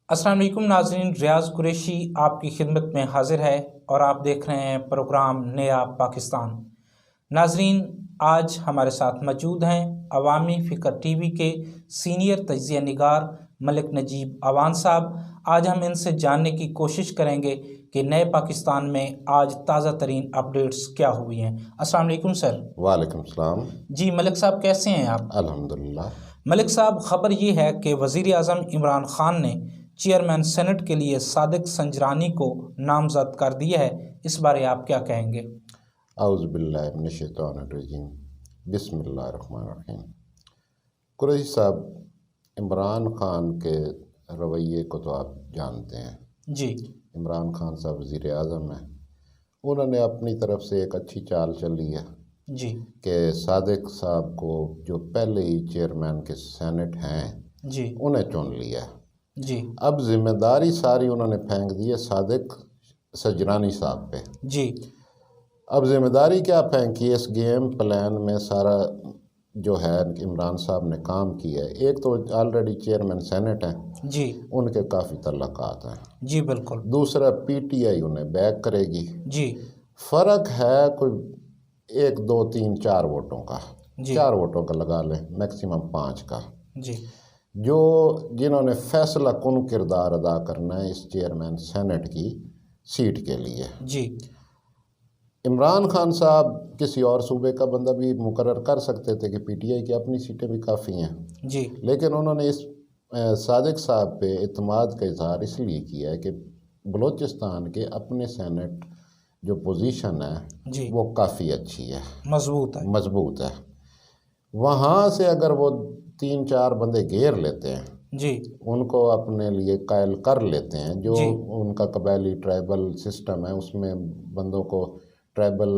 अस्सलाम वालेकुम नाज़रीन, रियाज़ कुरैशी आपकी खिदमत में हाजिर है और आप देख रहे हैं प्रोग्राम नया पाकिस्तान। नाज़रीन, आज हमारे साथ मौजूद हैं अवामी फ़िक्र टीवी के सीनियर तज्ज़िया निगार मलिक नजीब अवान साहब। आज हम इनसे जानने की कोशिश करेंगे कि नए पाकिस्तान में आज ताज़ा तरीन अपडेट्स क्या हुई हैं। अस्सलाम वालेकुम सर। वालेकुम सलाम। जी मलिक साहब, कैसे हैं आप? अल्हम्दुलिल्लाह। मलिक साहब, ख़बर ये है कि वज़ीर आज़म इमरान ख़ान ने चेयरमैन सेनेट के लिए सादिक संजरानी को नामज़द कर दिया है, इस बारे आप क्या कहेंगे? औज़ु बिल्लाहि मिनश शैतानिर रजीम, बिस्मिल्लाहिर रहमानिर रहीम। कुरैशी साहब, इमरान ख़ान के रवैये को तो आप जानते हैं। जी। इमरान ख़ान साहब वज़ीर आज़म हैं, उन्होंने अपनी तरफ से एक अच्छी चाल चली है जी। कि सादिक साहब को, जो पहले ही चेयरमैन के सेनेट हैं, जी। उन्हें चुन लिया। जी। अब जिम्मेदारी सारी उन्होंने फेंक दी है सादिक संजरानी साहब पे। जी। अब जिम्मेदारी क्या फेंकी है, इस गेम प्लान में सारा जो है इमरान साहब ने काम किया है। एक तो ऑलरेडी चेयरमैन सेनेट हैं, जी। उनके काफ़ी तल्लुकात हैं। जी बिल्कुल। दूसरा, पीटीआई उन्हें बैक करेगी। जी। फ़र्क है कोई 1 2 3 4 वोटों का। 4 वोटों का लगा लें, मैक्सिमम 5 का। जी। जो जिन्होंने फैसला कुन किरदार अदा करना है इस चेयरमैन सेनेट की सीट के लिए। जी। इमरान ख़ान साहब किसी और सूबे का बंदा भी मुकर्रर कर सकते थे कि पीटीआई की अपनी सीटें भी काफ़ी हैं। जी। लेकिन उन्होंने इस सादिक साहब पे इत्मीनान का इजहार इसलिए किया है कि बलूचिस्तान के अपने सेनेट जो पोजीशन है वो काफ़ी अच्छी है, मजबूत है। वहाँ से अगर वो 3 4 बंदे घेर लेते हैं जी, उनको अपने लिए कायल कर लेते हैं, जो उनका कबायली ट्राइबल सिस्टम है उसमें बंदों को ट्राइबल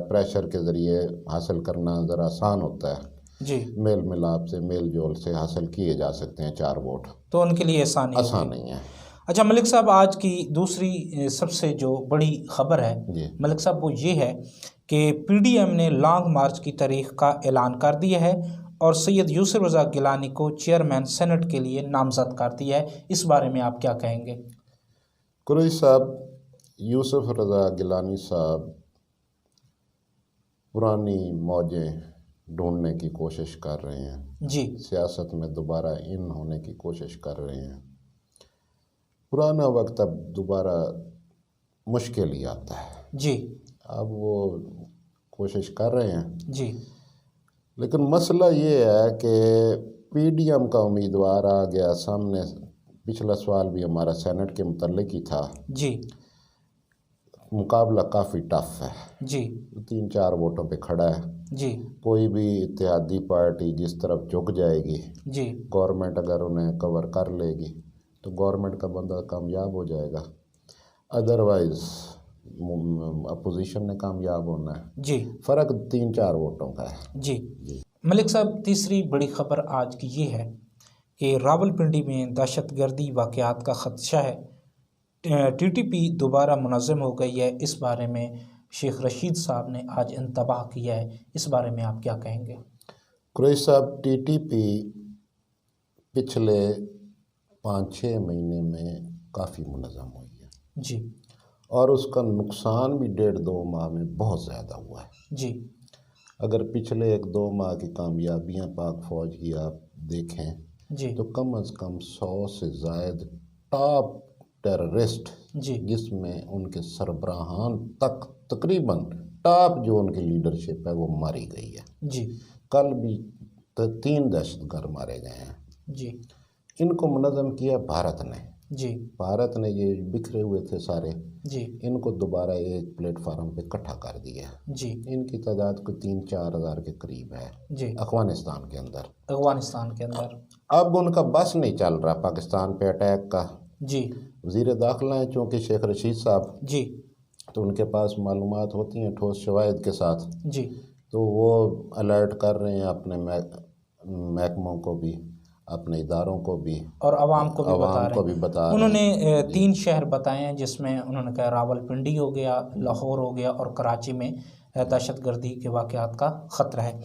प्रेशर के ज़रिए हासिल करना ज़रा आसान होता है। जी, मेल मिलाप से, मेल जोल से हासिल किए जा सकते हैं 4 वोट, तो उनके लिए आसान नहीं है। अच्छा मलिक साहब, आज की दूसरी सबसे जो बड़ी खबर है मलिक साहब वो ये है कि पीडीएम ने लॉन्ग मार्च की तारीख का ऐलान कर दिया है और सैयद यूसुफ रज़ा गिलानी को चेयरमैन सेनेट के लिए नामज़द कर दिया है, इस बारे में आप क्या कहेंगे? कुरैशी साहब, यूसुफ रज़ा गिलानी साहब पुरानी मौजें ढूंढने की कोशिश कर रहे हैं जी, सियासत में दोबारा इन होने की कोशिश कर रहे हैं। पुराना वक्त अब दोबारा मुश्किल ही आता है जी। अब वो कोशिश कर रहे हैं जी, लेकिन मसला ये है कि पीडीएम का उम्मीदवार आ गया सामने। पिछला सवाल भी हमारा सेनेट के मुतल्लिक ही था जी। मुकाबला काफ़ी टफ है जी, 3 4 वोटों पे खड़ा है जी। कोई भी इत्तेहादी पार्टी जिस तरफ झुक जाएगी जी, गवर्नमेंट अगर उन्हें कवर कर लेगी तो गवर्नमेंट का बंदा कामयाब हो जाएगा, अदरवाइज़ अपोजिशन ने कामयाब होना है जी। फ़र्क 3 4 वोटों का है जी। मलिक साहब, तीसरी बड़ी खबर आज की ये है कि रावलपिंडी में दहशतगर्दी वाक़यात का ख़दशा है, टीटीपी दोबारा मुनज़्ज़म हो गई है, इस बारे में शेख रशीद साहब ने आज इंतबाह किया है, इस बारे में आप क्या कहेंगे? कुरैशी साहब, टीटीपी पिछले 5-6 महीने में काफ़ी मुनज़्ज़म हुई है जी, और उसका नुकसान भी 1.5-2 माह में बहुत ज़्यादा हुआ है जी। अगर पिछले 1-2 माह की कामयाबियां पाक फ़ौज की आप देखें जी, तो कम अज़ कम 100 से ज़ायद टॉप टेररिस्ट जी, जिसमें उनके सरबराहान तक तकरीबन टॉप जो उनकी लीडरशिप है वो मारी गई है जी। कल भी 3 दहशतगर्द मारे गए हैं जी। इनको मुनज़्ज़म किया भारत ने जी। भारत ने ये बिखरे हुए थे सारे जी, इनको दोबारा एक प्लेटफार्म पे इकट्ठा कर दिया जी। इनकी तादाद को 3-4 हज़ार के करीब है जी, अफ़गानिस्तान के अंदर। अब उनका बस नहीं चल रहा पाकिस्तान पे अटैक का जी। वज़ीर दाखिला है चूँकि शेख रशीद साहब जी, तो उनके पास मालूमात होती हैं ठोस शवाहिद के साथ जी, तो वो अलर्ट कर रहे हैं अपने महकमों को भी, अपने इदारों को भी और आवाम को भी बता रहे हैं। उन्होंने 3 शहर बताए हैं जिसमें उन्होंने कहा रावलपिंडी हो गया, लाहौर हो गया और कराची में दहशतगर्दी के वाक़यात का ख़तरा है।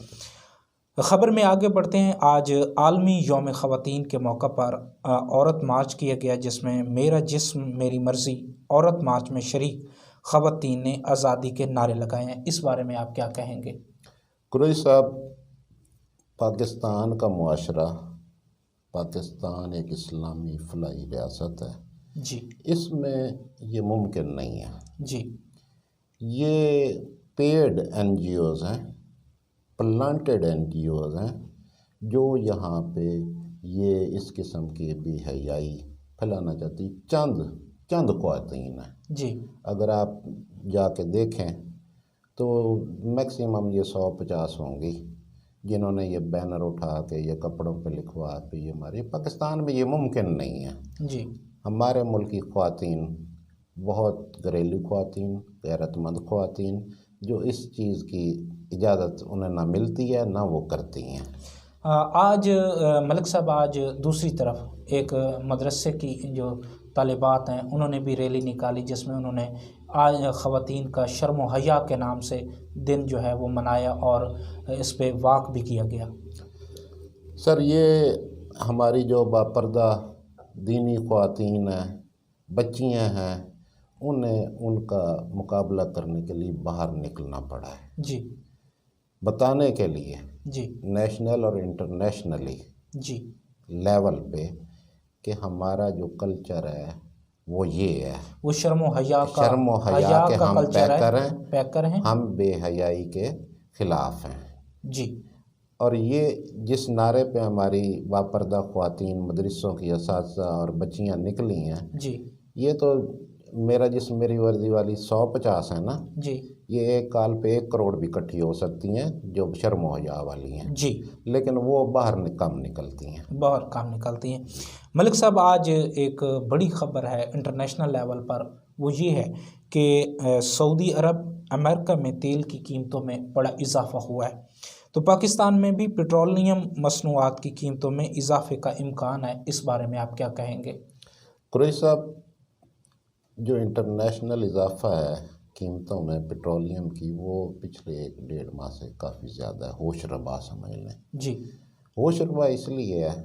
ख़बर में आगे बढ़ते हैं। आज आलमी यौम ख़वातीन के मौका पर औरत मार्च किया गया, जिसमें मेरा जिस्म मेरी मर्ज़ी औरत मार्च में शरीक ख़वातीन ने आज़ादी के नारे लगाए हैं। इस बारे में आप क्या कहेंगे? कुरैशी साहब, पाकिस्तान का मुआशरा, पाकिस्तान एक इस्लामी फलाही रियासत है जी, इसमें ये मुमकिन नहीं है जी, ये पेड NGOs हैं, प्लांटेड NGOs हैं जो यहाँ पे ये इस किस्म की बेहयाई फैलाना चाहती। चंद ख्वातीन हैं जी, अगर आप जाके देखें तो मैक्सिमम ये 150 होंगी जिन्होंने ये बैनर उठा के ये कपड़ों पे लिखवा के ये हमारे पाकिस्तान में ये मुमकिन नहीं है। जी, हमारे मुल्क की ख्वातीन बहुत घरेलू ख्वातीन, गैरतमंद ख्वातीन, जो इस चीज़ की इजाज़त उन्हें ना मिलती है ना वो करती हैं। आज मलिक साहब, आज दूसरी तरफ एक मदरसे की जो तालिबात हैं उन्होंने भी रैली निकाली, जिसमें उन्होंने आज ख़वातीन का शर्म व हया के नाम से दिन जो है वो मनाया और इस पे वाक भी किया गया। सर, ये हमारी जो बापर्दा दीनी ख्वातीन हैं, बच्चियां हैं, उन्हें उनका मुकाबला करने के लिए बाहर निकलना पड़ा है जी, बताने के लिए जी, नेशनल और इंटरनेशनली जी, लेवल पे कि हमारा जो कल्चर है वो ये है, वो शर्म व हया के हम पैकर हैं, हम बेहयाई के ख़िलाफ़ हैं जी। और ये जिस नारे पे हमारी बापर्दा ख्वातीन, मदरसों की असातिज़ा और बच्चियां निकली हैं जी, ये तो मेरा जिस्म मेरी वर्दी वाली 150 है ना जी, ये एक काल पे 1 करोड़ भी इकट्ठी हो सकती हैं जो शर्म व हया वाली हैं जी, लेकिन वो बाहर कम निकलती हैं, बाहर काम निकलती हैं। मलिक साहब, आज एक बड़ी ख़बर है इंटरनेशनल लेवल पर, वो ये है कि सऊदी अरब, अमेरिका में तेल की कीमतों में बड़ा इजाफ़ा हुआ है, तो पाकिस्तान में भी पेट्रोलियम मसनूआत की कीमतों में इजाफ़े का इम्कान है। इस बारे में आप क्या कहेंगे? कुरैशी साहब, जो इंटरनेशनल इजाफ़ा है कीमतों में पेट्रोलियम की, वो पिछले 1-1.5 माह से काफ़ी ज़्यादा है। होशरबा समझ लें। जी, होशरबा इसलिए है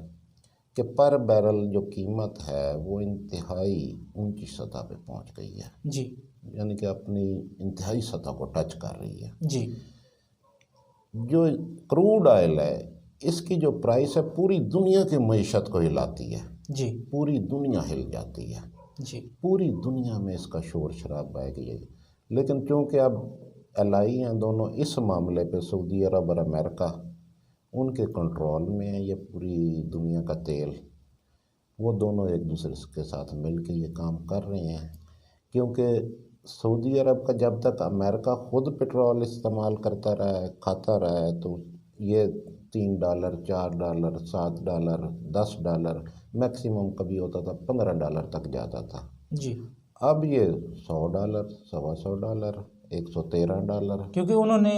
कि पर बैरल जो कीमत है वो इंतहाई ऊंची सतह पे पहुंच गई है, जी, यानी कि अपनी इंतहाई सतह को टच कर रही है। जी, जो क्रूड ऑयल है इसकी जो प्राइस है पूरी दुनिया की मईशत को हिलाती है, जी, पूरी दुनिया हिल जाती है, जी, पूरी दुनिया में इसका शोर शराबा है कि लेकिन चूँकि अब एलाई हैं दोनों इस मामले पे, सऊदी अरब और अमेरिका उनके कंट्रोल में है ये पूरी दुनिया का तेल, वो दोनों एक दूसरे के साथ मिल के ये काम कर रहे हैं। क्योंकि सऊदी अरब का जब तक अमेरिका खुद पेट्रोल इस्तेमाल करता रहा है, खाता रहा है, तो ये $3, $4, $7, $10 मैक्सिमम कभी होता था $15 तक जाता था। जी, अब ये $100, $125, $113। क्योंकि उन्होंने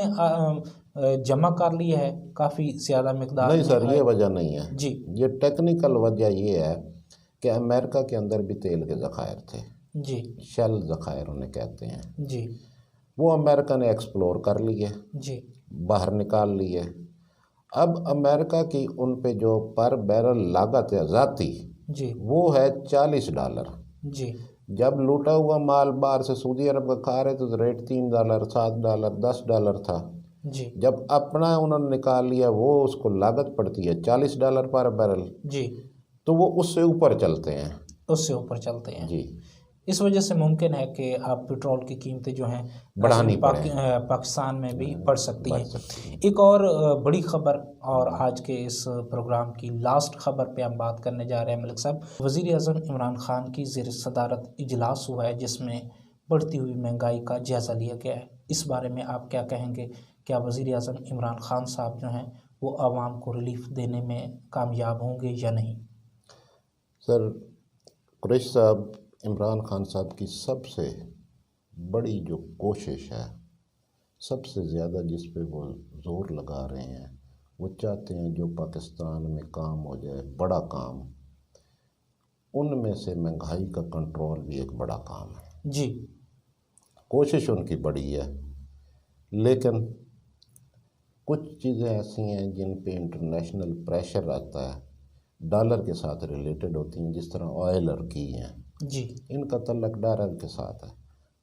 जमा कर लिया है काफ़ी ज़्यादा मिकदार नहीं में सर, ये वजह नहीं है जी, ये टेक्निकल वजह ये है कि अमेरिका के अंदर भी तेल के ज़खायर थे, जी, शेल ज़खायर उन्हें कहते हैं, जी, वो अमेरिका ने एक्सप्लोर कर लिए, जी, बाहर निकाल लिए। अब अमेरिका की उन पे जो पर बैरल लागत है ज़ाती, जी, वो है $40। जी, जब लूटा हुआ माल बाहर से सऊदी अरब का खा रहे तो रेट $3, $7, $10 था। जी, जब अपना उन्होंने निकाल लिया वो उसको लागत पड़ती है $40 पर बैरल, जी, तो वो उससे ऊपर चलते हैं, उससे ऊपर चलते हैं। जी, इस वजह से मुमकिन है कि आप पेट्रोल की कीमतें जो हैं बढ़ानी पड़े, पाकिस्तान में भी बढ़ सकती बढ़ हैं। सकती है। एक और बड़ी ख़बर, और आज के इस प्रोग्राम की लास्ट ख़बर पे हम बात करने जा रहे हैं मलिक साहब। वज़ीर-ए-आज़म इमरान खान की ज़ेर सदारत इजलास हुआ है जिसमें बढ़ती हुई महंगाई का जायज़ा लिया गया है। इस बारे में आप क्या कहेंगे? क्या वज़ीर-ए-आज़म इमरान खान साहब जो हैं वो आवाम को रिलीफ देने में कामयाब होंगे या नहीं? सर, कुरैशी साहब, इमरान खान साहब की सबसे बड़ी जो कोशिश है, सबसे ज़्यादा जिस पे वो ज़ोर लगा रहे हैं, वो चाहते हैं जो पाकिस्तान में काम हो जाए बड़ा काम, उनमें से महंगाई का कंट्रोल भी एक बड़ा काम है। जी, कोशिश उनकी बड़ी है लेकिन कुछ चीज़ें ऐसी हैं जिन पे इंटरनेशनल प्रेशर आता है, डॉलर के साथ रिलेटेड होती हैं, जिस तरह ऑयल और घी हैं जी, इनका तल्लक डॉलर के साथ है।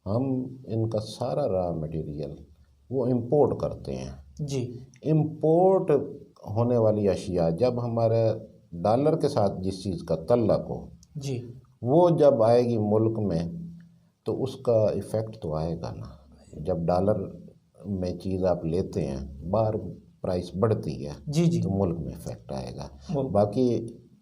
हम इनका सारा रॉ मटेरियल वो इंपोर्ट करते हैं जी, इंपोर्ट होने वाली अशिया जब हमारे डॉलर के साथ जिस चीज़ का तल्लक हो जी, वो जब आएगी मुल्क में तो उसका इफ़ेक्ट तो आएगा ना। जब डॉलर में चीज़ आप लेते हैं, बाहर प्राइस बढ़ती है जी, जी, तो मुल्क में इफ़ेक्ट आएगा। वो- बाकी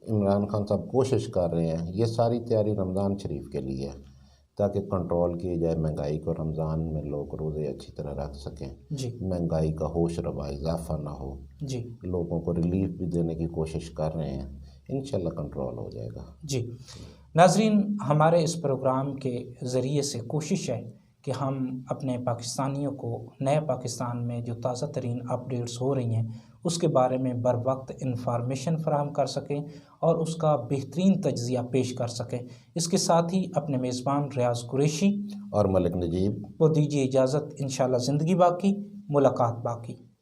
इमरान खान साहब कोशिश कर रहे हैं, ये सारी तैयारी रमज़ान शरीफ के लिए है ताकि कंट्रोल की जाए महंगाई को, रमज़ान में लोग रोज़े अच्छी तरह रख सकें, जी, महंगाई का होश रवा इजाफा ना हो, जी, लोगों को रिलीफ भी देने की कोशिश कर रहे हैं। इंशाल्लाह कंट्रोल हो जाएगा। जी। नाज़रीन, हमारे इस प्रोग्राम के ज़रिए से कोशिश है कि हम अपने पाकिस्तानियों को नए पाकिस्तान में जो ताज़ा तरीन अपडेट्स हो रही हैं उसके बारे में बर वक्त इंफॉर्मेशन फराहम कर सकें और उसका बेहतरीन तज्ज़िया पेश कर सकें। इसके साथ ही अपने मेज़बान रियाज़ कुरैशी और मलिक नजीब को दीजिए इजाज़त। इंशाअल्लाह ज़िंदगी बाकी, मुलाकात बाकी।